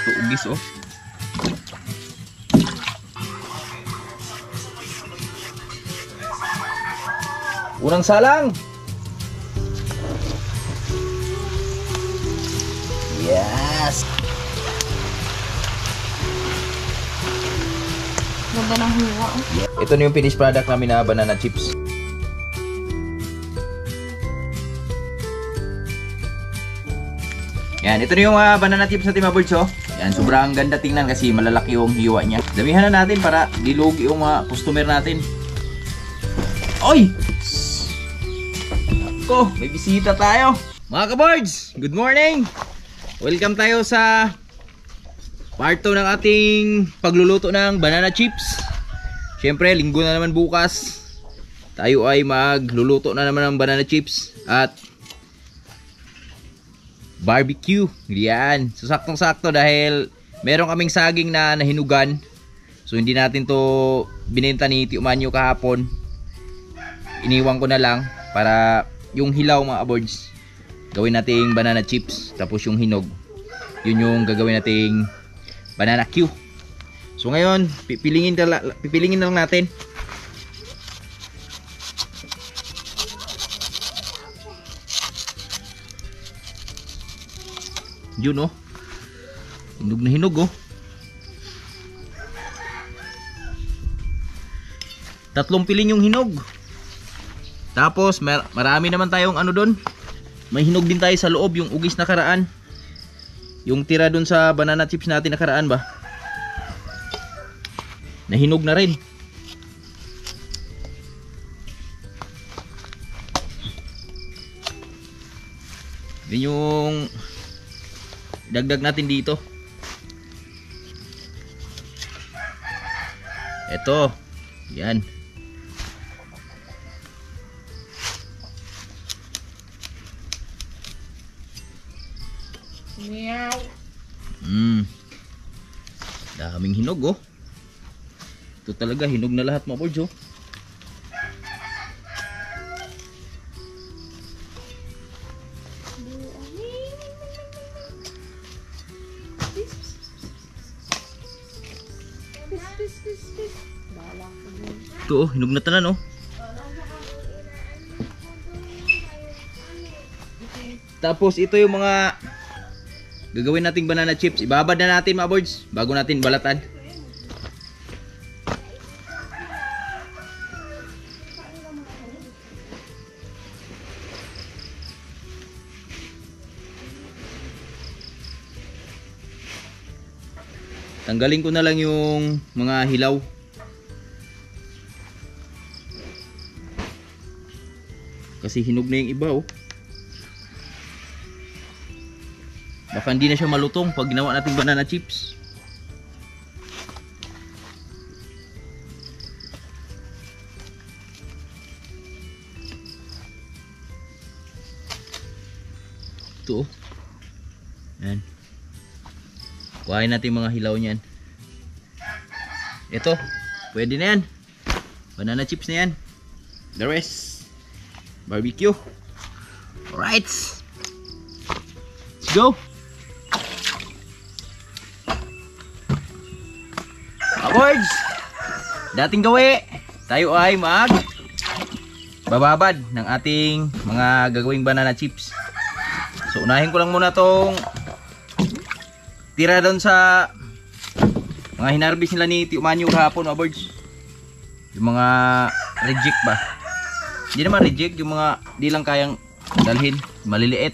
Tuugis oh. Unang salang. Yes. Ganda ng hiwa. Ito na yung finished product namin na banana chips. Yan, ito na yung banana chips natin mga birds oh. Yan, sobrang ganda tingnan kasi malalaki yung hiwa niya. Damihan na natin para dilugi yung mga customer natin. Oy! Ako, may bisita tayo. Mga ka-birds, good morning! Welcome tayo sa part 2 ng ating pagluluto ng banana chips. Siyempre, linggo na naman bukas. Tayo ay magluluto na naman ng banana chips at barbecue. Yan. So, saktong-sakto dahil meron kaming saging na nahinugan. So, hindi natin to binenta ni Tio Manyo kahapon. Iniwan ko na lang para yung hilaw mga aboards gawin nating banana chips. Tapos yung hinog, yun yung gagawin nating banana Q. So ngayon, pipilingin na lang natin. Yun oh. Hinog na hinog oh. 3 piling yung hinog. Tapos marami naman tayong ano doon. May hinog din tayo sa loob, yung ugis na karaan. Yung tira doon sa banana chips natin na karaan ba? Nahinog na rin. Yun yung dagdag natin dito. Ito. Yan. Meow. Daming hinog oh. Ito talaga hinog na lahat mga boards oh. Ito oh, hinog na tanan oh. Tapos ito yung mga gagawin nating banana chips. Ibabad na natin mga boards bago natin balatan. Tanggalin ko na lang yung mga hilaw. Kasi hinog na yung iba oh. Baka hindi na siya malutong pag ginawa nating banana chips. Ito oh. Yan. Kuhain natin mga hilaw niyan. Ito, pwede na yan. Banana chips na yan. The rest, barbecue. Alright, let's go. Aboards, dating gawi, tayo ay bababad ng ating mga gagawing banana chips. So unahin ko lang muna tong tira doon sa mga hinarbis nila ni Tio Manyo kahapon, aboards. Yung mga reject ba? Hindi naman reject, yung mga di lang kayang dalhin, maliliit.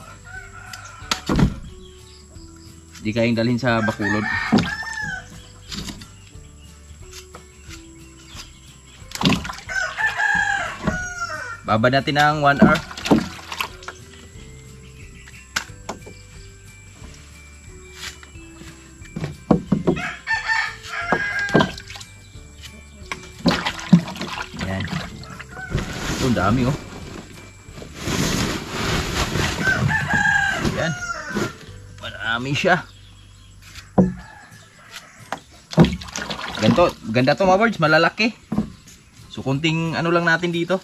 Di kayang dalhin sa bakulod. Babad natin ng 1 hour. Yan. Ito, ang dami oh. Yan. Marami siya. Ganto, ganda to mga birds, malalaki. So kunting ano lang natin dito.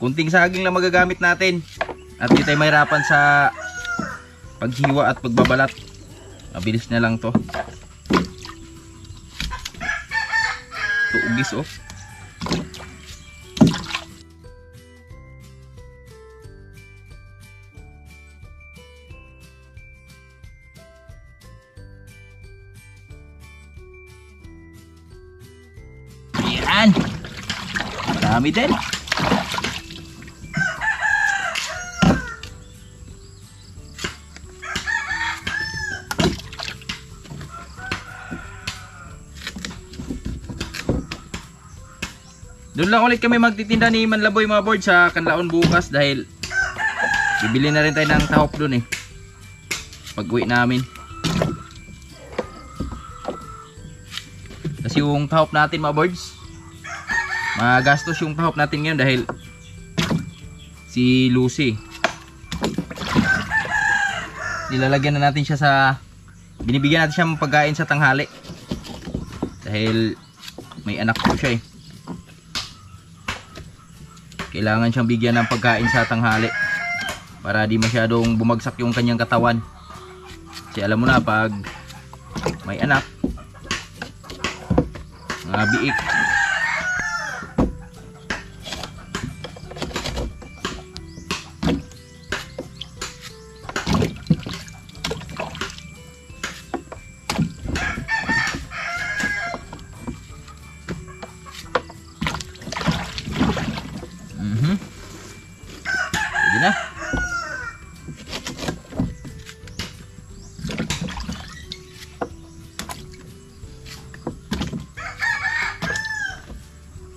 Kunting saging lang magagamit natin. At di tayo mahirapan sa paghiwa at pagbabalat. Mabilis na lang to. Tuugis oh. Yan. Dami din. Doon lang ulit kami magtitinda ni Manlaboy mga board sa Kanlaon bukas dahil bibili na rin tayo ng tahop doon eh. Pag-uwi namin. Kasi yung tahop natin mga boards, magastos yung tahop natin ngayon dahil si Lucy, nilalagyan na natin siya sa, binibigyan natin siya ng pagkain sa tanghali dahil may anak po siya eh. Kailangan siyang bigyan ng pagkain sa tanghali para di masyadong bumagsak yung kanyang katawan. Kasi alam mo na pag may anak, mga biik, pwede na.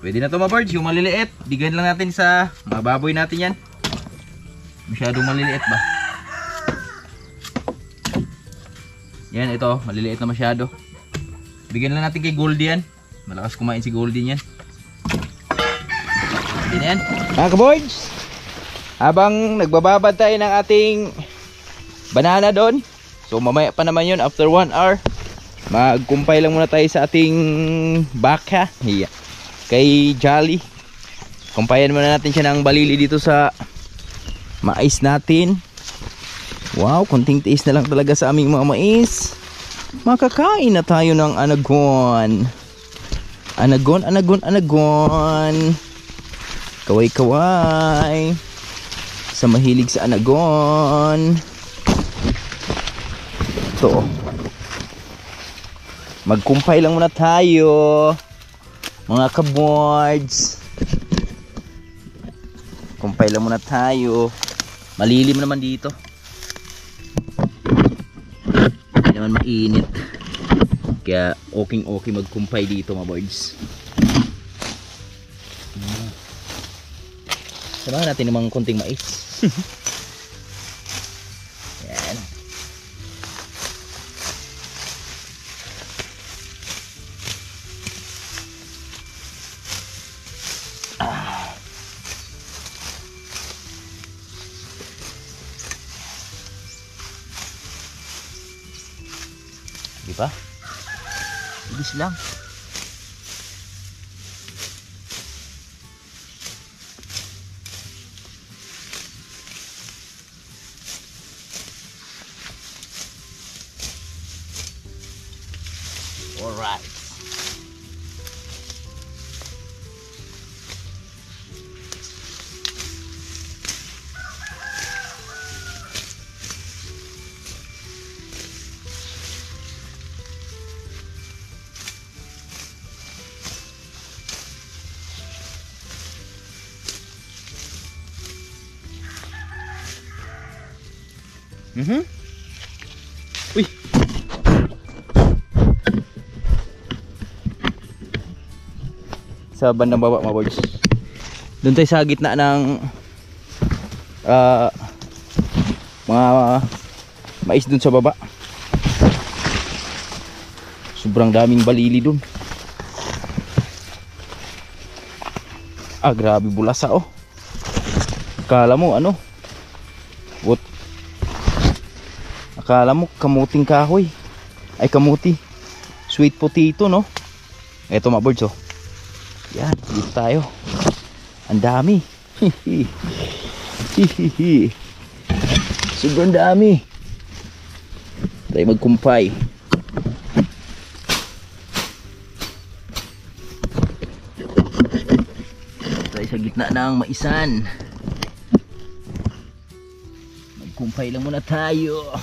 Pwede na to mga birds, yung maliliit bigyan lang natin sa mga baboy natin yan. Masyadong maliliit ba? Yan, ito maliliit na masyado. Bigyan lang natin kay Goldie yan. Malakas kumain si Goldie yan. Pwede na yan mga ka-boys. Habang nagbababad tayo ng ating banana doon, so mamaya pa naman yun, after 1 hour magkumpay lang muna tayo sa ating baka. Yeah. Kay Jolly, kumpayan muna natin siya ng balili dito sa mais natin. Wow, konting tiis na lang talaga sa aming mga mais. Makakain na tayo ng anagon. Anagon. Kaway-kaway sa mahilig sa anagon. Ito, magkumpay lang muna tayo mga ka-boards. Kumpay lang muna tayo. Malilim naman dito, hindi naman mainit, kaya okay magkumpay dito mga boards. Samahan natin namang konting mais. Yan. Di ba? Bilis lang. Alright. Uy. Sa bandang baba mga boys. Doon tayo sa gitna ng mga mais doon sa baba. Sobrang daming balili doon. Grabe bulasa oh. Akala mo ano? What? Akala mo kamuting kahoy. Ay kamuti. Sweet potato no? Eto mga birds oh. Yan, dito tayo. Ang dami. Sobrang dami. Tayo magkumpay. Tayo sa gitna ng maisan. Magkumpay lang muna tayo.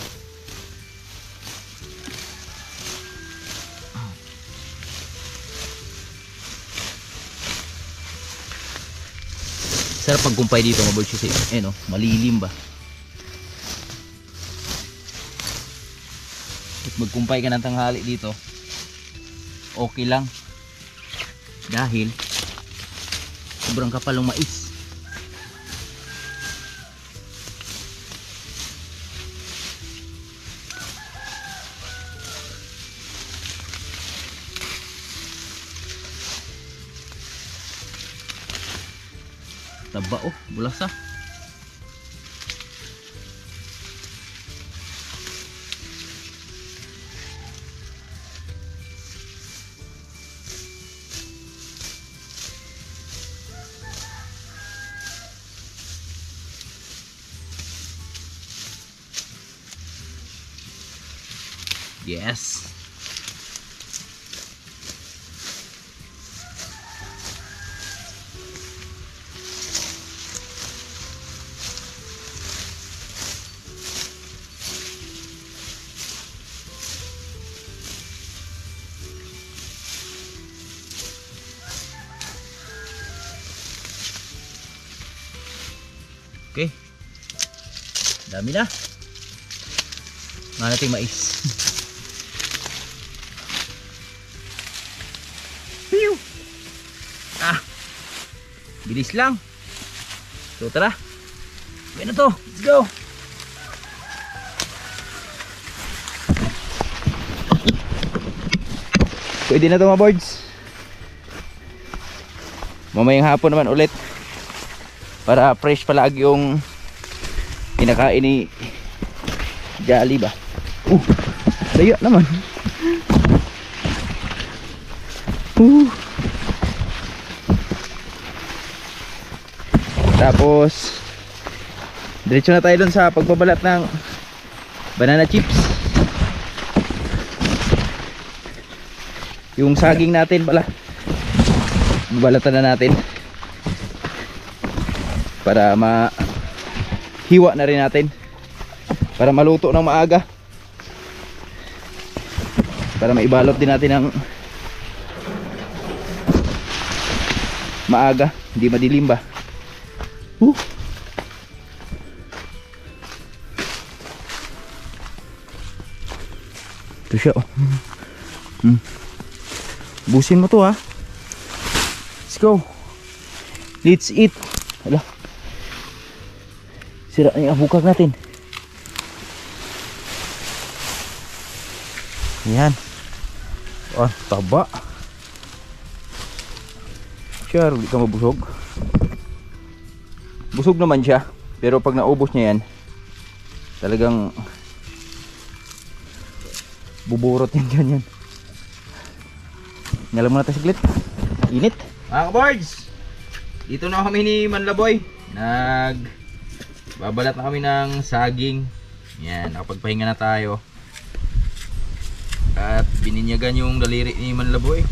Sarap pagkumpay dito mga boys kasi malilim ba. At magkumpay ka ng tanghali dito, okay lang. Dahil sobrang kapal ng mais. Taba bulasa. Yes. Okay. Dami na. Nga nating mais. Piu. Bilis lang. So tara. Yan na to. Let's go. Pwede na to mga boards. Mamayang hapon naman ulit. Para fresh palagi yung kinakain ni Jolly ba. Daya naman. Tapos diretso na tayo dun sa pagbabalat ng banana chips. Yung saging natin pala babalatan na natin para mahiwa na rin natin, para maluto ng maaga, para maibalot din natin ng maaga, hindi madilim ba. Ito siya busin mo to ha. Let's go, let's eat. Hala, sira na yung abukag natin. Yan. Taba. Sure, hindi ka mabusog. Busog naman siya, pero pag naubos niya yan, talagang buburot yan ganyan. Ngalam muna tayo saglit. Init. Mga kabards, dito na kami ni Manlaboy. Babalat na kami ng saging. Yan, nakapagpahinga na tayo. At bininyagan yung daliri ni Manlaboy.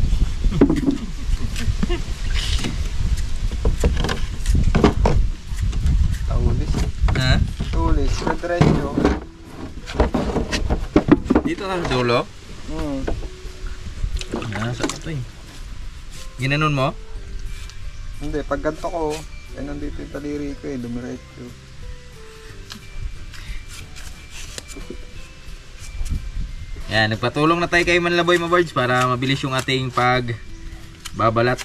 Taulis. Ha? Taulis, diretso. Dito na sa dulo? Nasa ito eh. Ginanon mo? Hindi, pag ganito ko, nandito yung taliri ko dumiretso. Yan, nagpatulong na tayo kay Manlaboy mga birds para mabilis yung ating pagbabalat.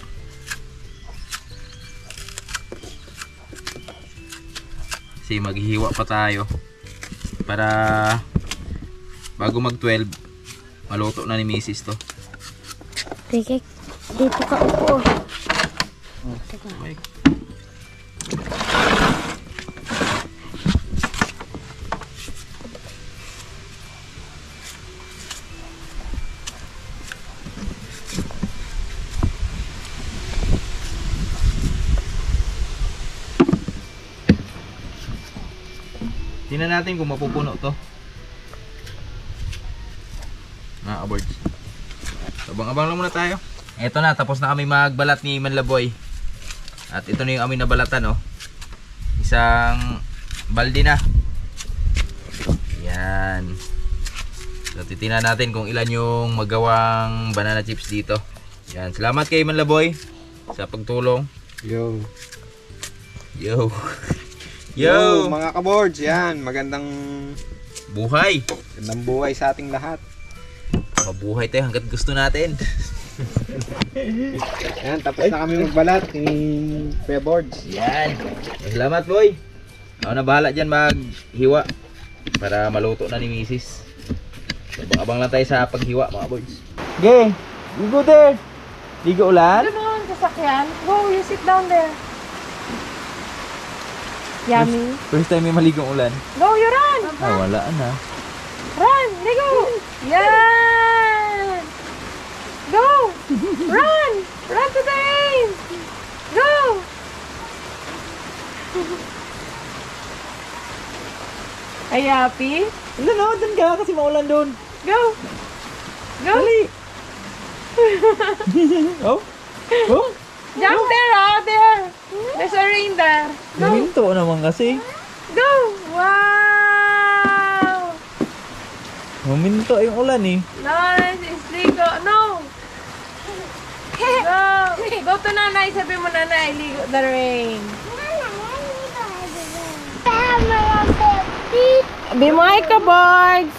Kasi maghihiwa pa tayo para bago mag 12 maluto na ni Mrs. to. Teka, dito ka upo. Okay. Tingnan natin kung mapupuno to. mga kabords. Abang-abang lang muna tayo. Eto na, tapos na kami magbalat ni Manlaboy. At ito na yung aming nabalatan, oh. Isang balde na. Yan. So titingnan natin kung ilan yung magawang banana chips dito. Yan, salamat kay Manlaboy sa pagtulong. Yo. Yo. Yo, mga kaboards, yan. Magandang Buhay. buhay sa ating lahat. Mabuhay tayo hanggat gusto natin. Yan, tapos na kami magbalat ni Kuya Boards. Yan. Salamat, boy. Ako na bahala dyan maghiwa para maluto na ni Mrs. Abang-abang lang tayo sa paghiwa, mga boys. Okay, you go there. Ligo ulan. Ano naman sasakyan? Go, you sit down there. Yummy. First time may maligong ulan. Go, you run! Wala na. Run! Ligo! Yan! Go! Run! Run to the rain! Go! Are you happy? Wala na, dun ka kasi maulan dun. Go! Go! Dali. Oh? Oh? Jump there, oh, there! There's a rain there. Go! Naminto naman kasi. Go! Wow! Maminto yung ulan eh. Nice! It's ligo. No! Go! Go to nanay. Sabi mo nanay, ligo the rain. Be my kaboys!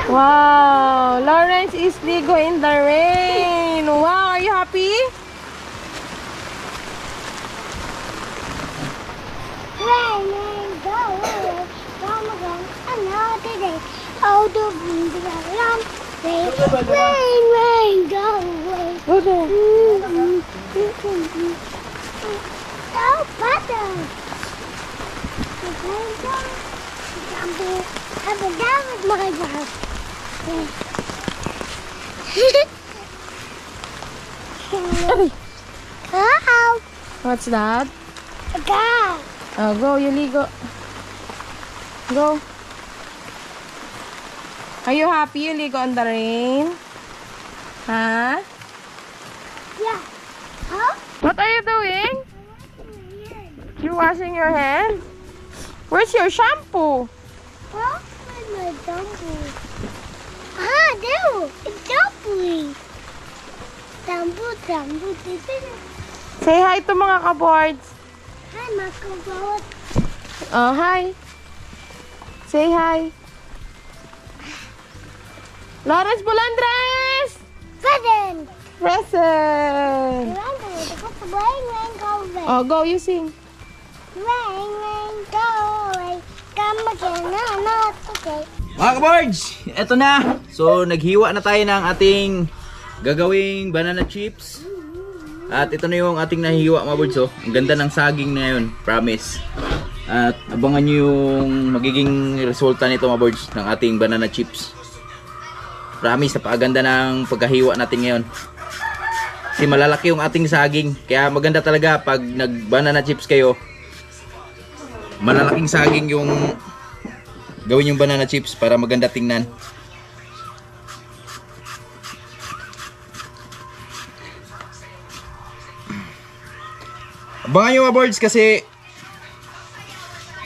Wow! Lawrence is ligo in the rain. Wow! Are you happy? Rain, go away, come again, another day. Oh, the wind around, rain, go away. Go there. Oh, butter. Have a down with my mouth. Oh, What's that? a guy. Oh, go, you ligo. Go. Are you happy you ligo on the rain? Huh? Yeah. Huh? What are you doing? You're washing your hands? Where's your shampoo? Huh? Where's my dumpling? Ah, there. It's dumpling. Dumpling. Say hi to mga kaboards. Hi, Marco Boat. Oh, hi. Say hi. Lawrence Bulandres! Present. Present! Rain, go away. Oh, go, you sing. Rain, go away. Come again, no, not okay. Mga kaboards, eto na. So, naghiwa na tayo ng ating gagawing banana chips. At ito na yung ating nahihiwa, mga boards. Oh. Ang ganda ng saging na yun, promise. At abangan nyo yung magiging resulta nito, mga boards, ng ating banana chips. Promise, napakaganda ng pagkahiwa natin ngayon. Kasi malalaki yung ating saging. Kaya maganda talaga pag nag-banana chips kayo. Malalaking saging yung gawin yung banana chips para maganda tingnan. Abangan nyo, mga boards, kasi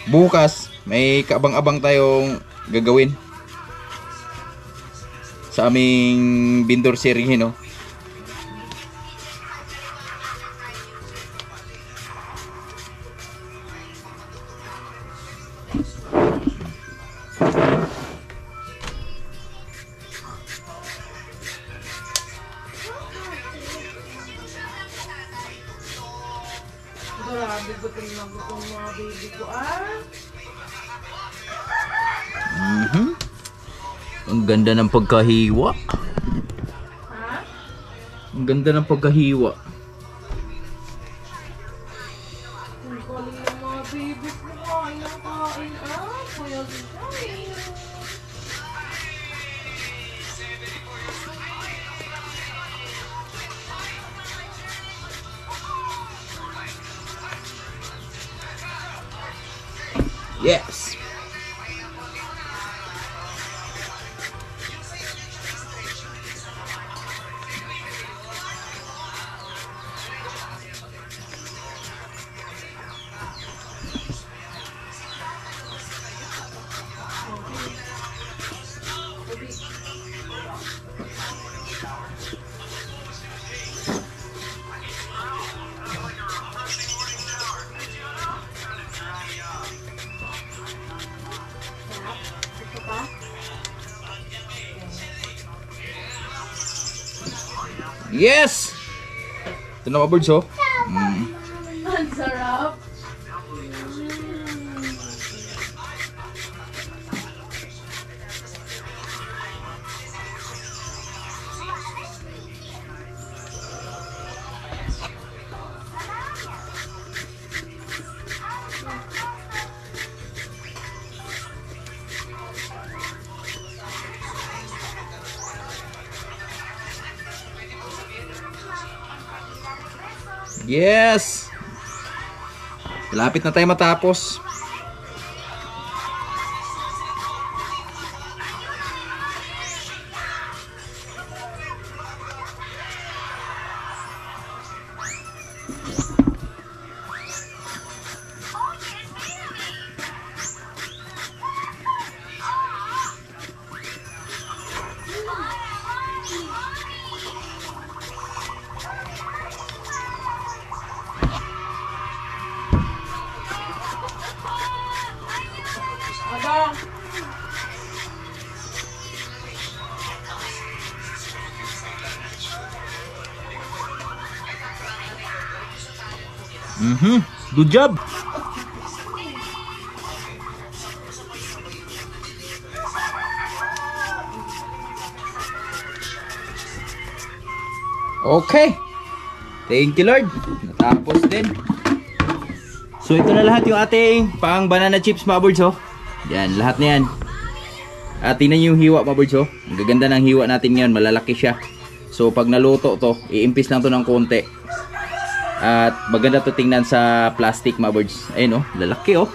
bukas may kaabang-abang tayong gagawin sa aming Bindor series, no? Ang ganda ng pagkahiwa. Ang ganda ng pagkahiwa. Yes. Yes! Ito na mga birds, oh. Ang sarap. Yes! Malapit na tayo matapos. Good job. Okay. Thank you, Lord. Natapos din. So ito na lahat yung ating pang banana chips, mga birds, oh. Yan, lahat na yan. At tingnan yung hiwa, mga birds, oh. Ang gaganda ng hiwa natin ngayon, malalaki siya. So pag naluto to, iimpis lang to ng konti. At maganda to tingnan sa plastic, mga birds. Ayun, oh, lalaki, oh.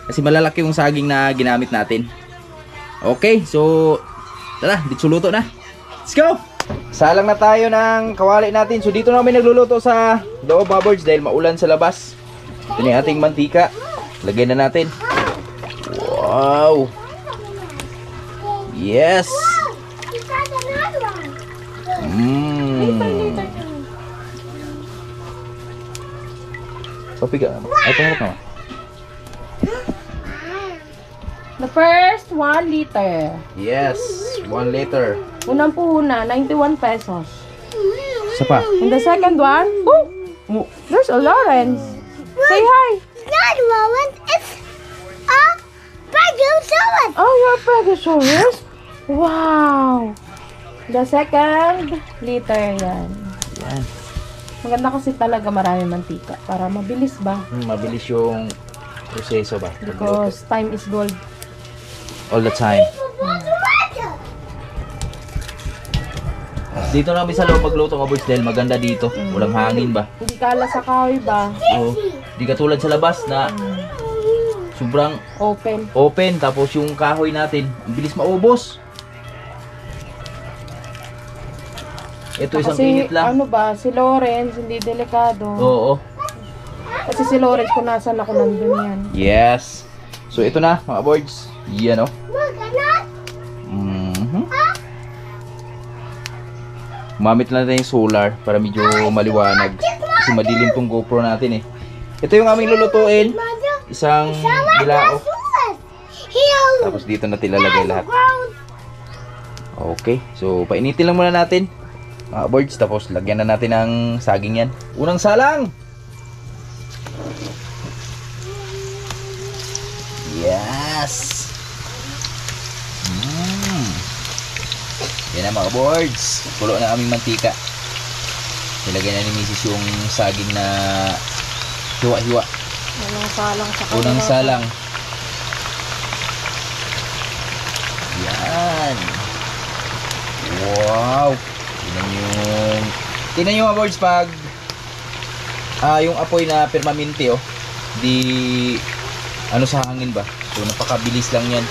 Kasi malalaki yung saging na ginamit natin. Okay, so tara, dito luto na. Let's go! Salang na tayo ng kawali natin. So dito na kami nagluluto sa loob, mga birds, dahil maulan sa labas. Ito na yung ating mantika. Lagay na natin. Wow! Yes! Papiga. Ay, pangarap naman. The first 1 liter. Yes, 1 liter. Unang puhuna, 91 pesos. Isa pa. And the second one, oh, there's a Lawrence. Say hi. That moment is a Brachiosaurus. Oh, you're Pegasaurus? Wow. The second liter yan. Yan. Maganda kasi talaga marami mantika para mabilis ba? Mabilis yung proseso ba? Because time is gold. All the time. Dito namin sa loob magluto, mga boys, dahil maganda dito. Walang hangin ba? Hindi kala sa kahoy ba? Oo. Di katulad sa labas na sobrang Open. tapos yung kahoy natin, ang bilis maubos. Ito isang Kasi init lang. ano ba, si Lawrence hindi delikado. Oo. Kasi si Lawrence kung nasan ako nandun yan. Yes. So ito na, mga boys. Yan, oh. Mamit lang natin yung solar para medyo maliwanag. Kasi madilim tong GoPro natin, eh. Ito yung aming lulutuin. Isang bilao. Tapos dito natin lalagay lahat. Okay. So painitin lang muna natin, mga boys. Tapos lagyan na natin ng saging yan. Unang salang. Yes. Yan na, mga boards. Kulo na aming mantika. Nilagay na ni Mrs. yung saging na hiwa-hiwa. Unang salang sa kanila. Unang salang. Yan. Wow. Tingnan yung mga boards pag yung apoy na permanente, oh. Di ano sa hangin ba. So napakabilis lang yan.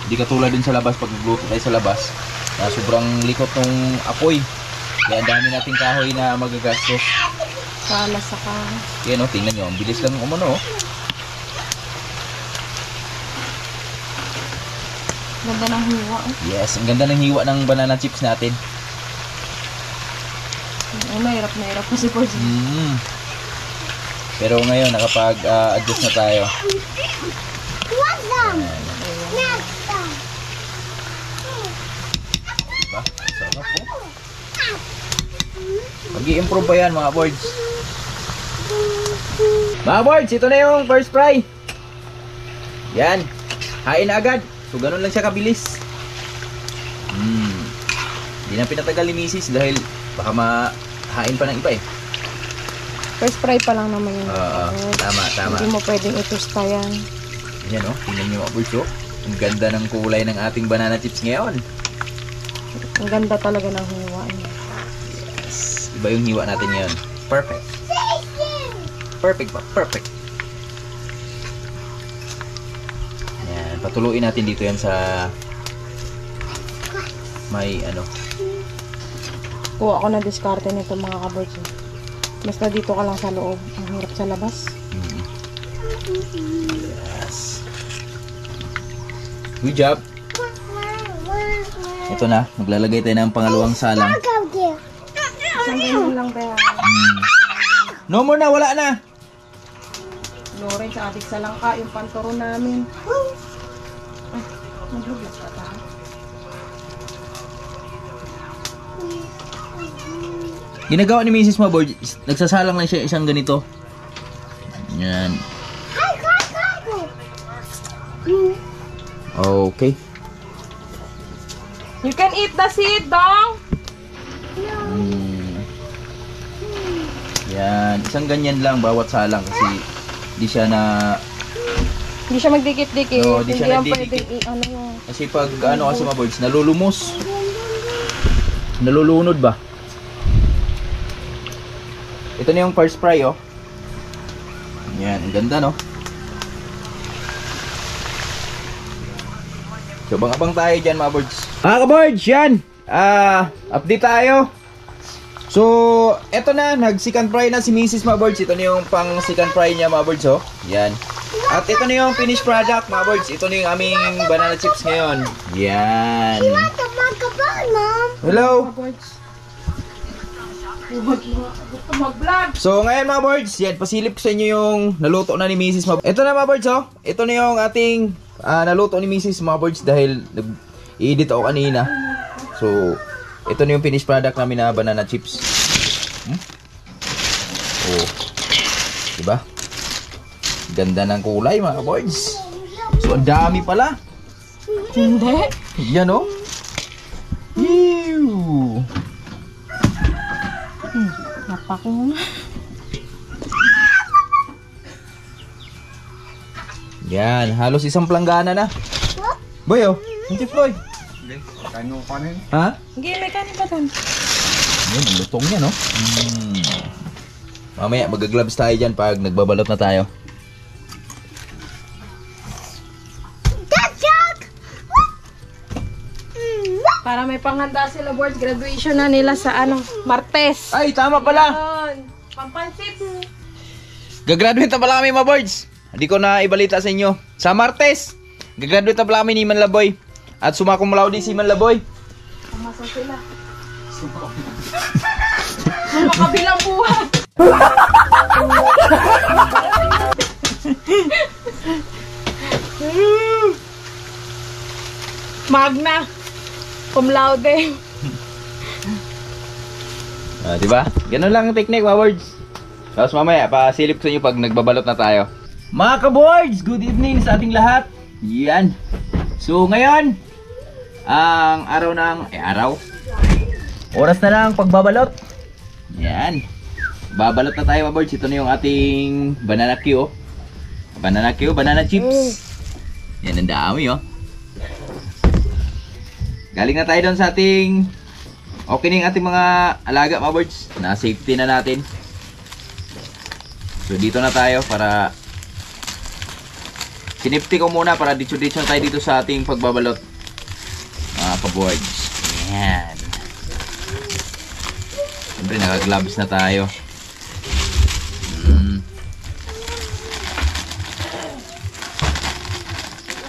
Hindi katulad dun sa labas pag nagluto tayo sa labas na sobrang likot ng apoy. Kaya ang dami nating kahoy na magagastos. Sana sa ka. Yan o, tingnan nyo. Ang bilis lang umano. Ganda ng hiwa. Yes, ang ganda ng hiwa ng banana chips natin. Ay, mahirap kasi po siya. Pero ngayon, nakapag-adjust na tayo. What's them? Next time. Diba? Sarap po. Mag-i-improve pa yan mga boards. Mga boards, ito na yung first fry. Yan. Hain na agad. So ganun lang siya kabilis. Hindi na pinatagal ni Mrs. dahil baka mahain pa ng iba eh. First fry pa lang naman yun. Tama. Hindi mo pwedeng itusta yan. Yan o, tingnan nyo mga boards. Ang ganda ng kulay ng ating banana chips ngayon. Ang ganda talaga ng hiwa niya. Yes. Iba yung hiwa natin ngayon. Perfect. Perfect ba? Perfect. Yan. Patuluin natin dito yan sa may ano. Kuha ko na diskarte nito mga kaboards. Basta dito ka lang sa loob. Ang hirap sa labas. Yes. Good job. Ito na. Maglalagay tayo ng pangalawang salang. Isang ganyan lang ba? No more na. Wala na. Loren sa adik sa langka. Yung panturo namin. Ay, magluglas ka ta. Ginagawa ni Mrs. Maboard, nagsasalang lang siya isang ganito. Yan. Okay. You can eat the seed, dong! Yan. Isang ganyan lang bawat salang kasi di siya na... Hindi siya magdikit-dikit. No, di siya yan nagdidikit. pwedeng ano yun. Kasi pag ano kasi mga birds, nalulumos. Nalulunod ba? Ito na yung first fry oh. Yan, ang ganda no. So abang-abang tayo dyan mga birds. Mga ka-birds, yan. Update tayo. So, eto na, nag-second fry na si Mrs. mga birds. Ito na yung pang second fry niya mga birds oh. Yan. At ito na yung finished product mga birds. Ito na yung aming banana chips ngayon. Yan. Hello. Mag-vlog. So ngayon mga birds, yan, pasilip ko sa inyo yung naluto na ni Mrs. Ito na mga birds oh. Ito na yung ating naluto ni Mrs. mga birds dahil nag-i-edit ako kanina. So, ito na yung finished product namin na banana chips. Oh. Diba? Ganda ng kulay mga birds. So, ang dami pala. Hindi. Yan oh. Ew. Napako. Yan, halos isang planggana na. Boy oh, hindi Floyd. Kain mo kanin. Ha? Hindi, may kanin pa dun. Yan, ang lutong yan oh. Mamaya mag-gloves tayo dyan pag nagbabalot na tayo. Para may panghanda sila boards, graduation na nila sa ano, Martes. Ay, tama pala. Yun. Pampansit. Gagraduate na pala kami mga boards. Hindi ko na ibalita sa inyo. Sa Martes, gagraduate na pala kami ni Manlaboy. At sumakumulaw din si Manlaboy. Pamasa sila. Makabilang buwan. Magna. Cum laude. Diba? Ganun lang ang technique mga boards. Tapos mamaya, pasilip ko sa inyo pag nagbabalot na tayo. Mga ka-boards, good evening sa ating lahat. Yan. So ngayon, ang araw ng, oras na lang pagbabalot. Yan. Babalot na tayo mga boards. Ito na yung ating banana Q. Banana Q, banana chips. Yan, ang dami oh. Galing na tayo doon sa ating okay na yung ating mga alaga mga birds. Na safety na natin. So dito na tayo para Sinipti ko muna para ditso-ditso tayo dito sa ating pagbabalot. Mga kaboards. Ayan. Siyempre naka-gloves na tayo.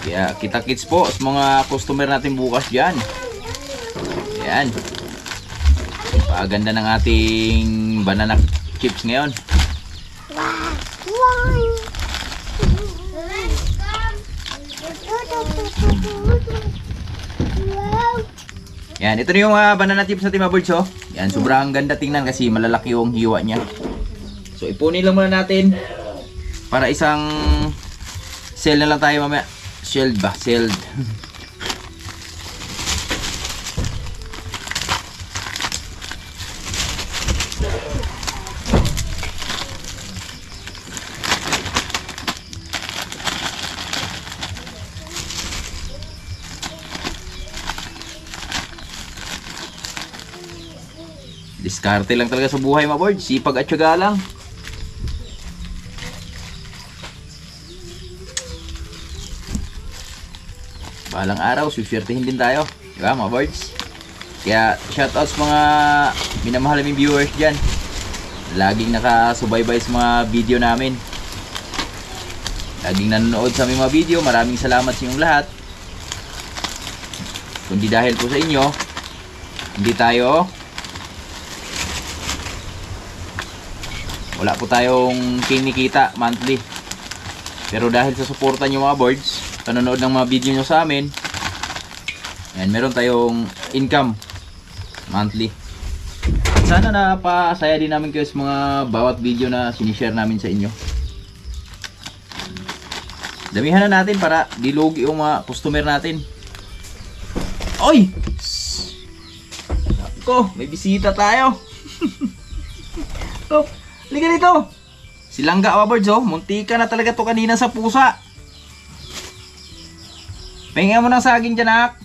Kaya kita-kits po sa mga customer natin bukas dyan. Ayan. Paganda ng ating banana chips ngayon. Yan, ito na yung banana chips natin mga birds, oh. Yan, sobrang ganda tingnan kasi malalaki yung hiwa niya. So, ipunin lang muna natin para isang sell na lang tayo mamaya. Shelled ba? Shelled. Diskarte lang talaga sa buhay mga board. Sipag at syaga lang. Balang araw, suswertehin din tayo. Diba mga boards? Kaya shoutouts mga minamahal naming viewers dyan. Laging nakasubaybay sa mga video namin. Laging nanonood sa aming mga video. Maraming salamat sa inyong lahat. Kundi dahil po sa inyo, hindi tayo... Wala po tayong kinikita monthly. Pero dahil sa suporta nyo mga boards, panonood ng mga video nyo sa amin, yan, meron tayong income monthly. Sana napasaya din namin kayo sa mga bawat video na sinishare namin sa inyo. Damihan na natin para dilugi yung mga customer natin. Oy! Ko, may bisita tayo. Oh, liga dito. Si Langga Awards, oh. Muntika na talaga to kanina sa pusa. Pahinga mo ng saging dyan, nak.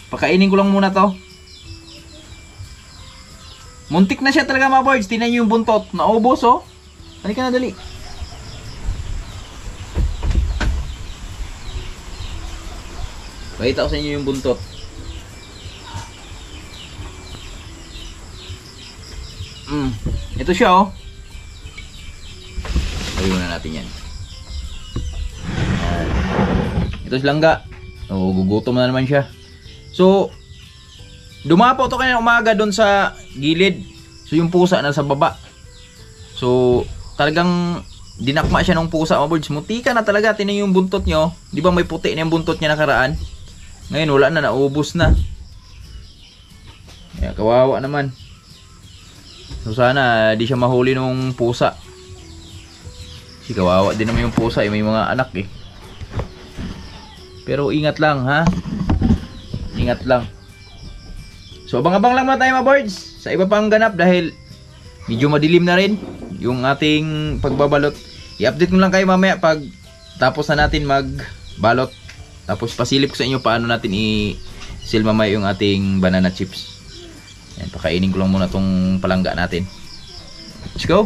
Pakainin ko lang muna to. Muntik na siya talaga mga boards. Tingnan nyo yung buntot. Naubos, oh. Halika na, dali. Pakita ko sa inyo yung buntot. Ito siya, oh. Ayun na natin yan. Ito si Langga. Oh, gugutom na naman siya. So, dumapo to kanina umaga doon sa gilid. So, yung pusa na sa baba. So, talagang dinakma siya ng pusa, mga birds. Muntika na talaga. Tinan yung buntot nyo. Di ba may puti na yung buntot niya nakaraan? Ngayon, wala na. Naubos na. Kaya, kawawa naman. So sana di siya mahuli nung pusa. Kasi kawawa din naman yung pusa, may mga anak eh. Pero ingat lang ha. Ingat lang. So abang-abang lang mga tayo mga boards sa iba pang ganap dahil medyo madilim na rin yung ating pagbabalot. I-update ko lang kayo mamaya pag tapos na natin magbalot. Tapos pasilip ko sa inyo paano natin i-seal mamaya yung ating banana chips. Yan, pakainin ko lang muna tong palangga natin. Let's go!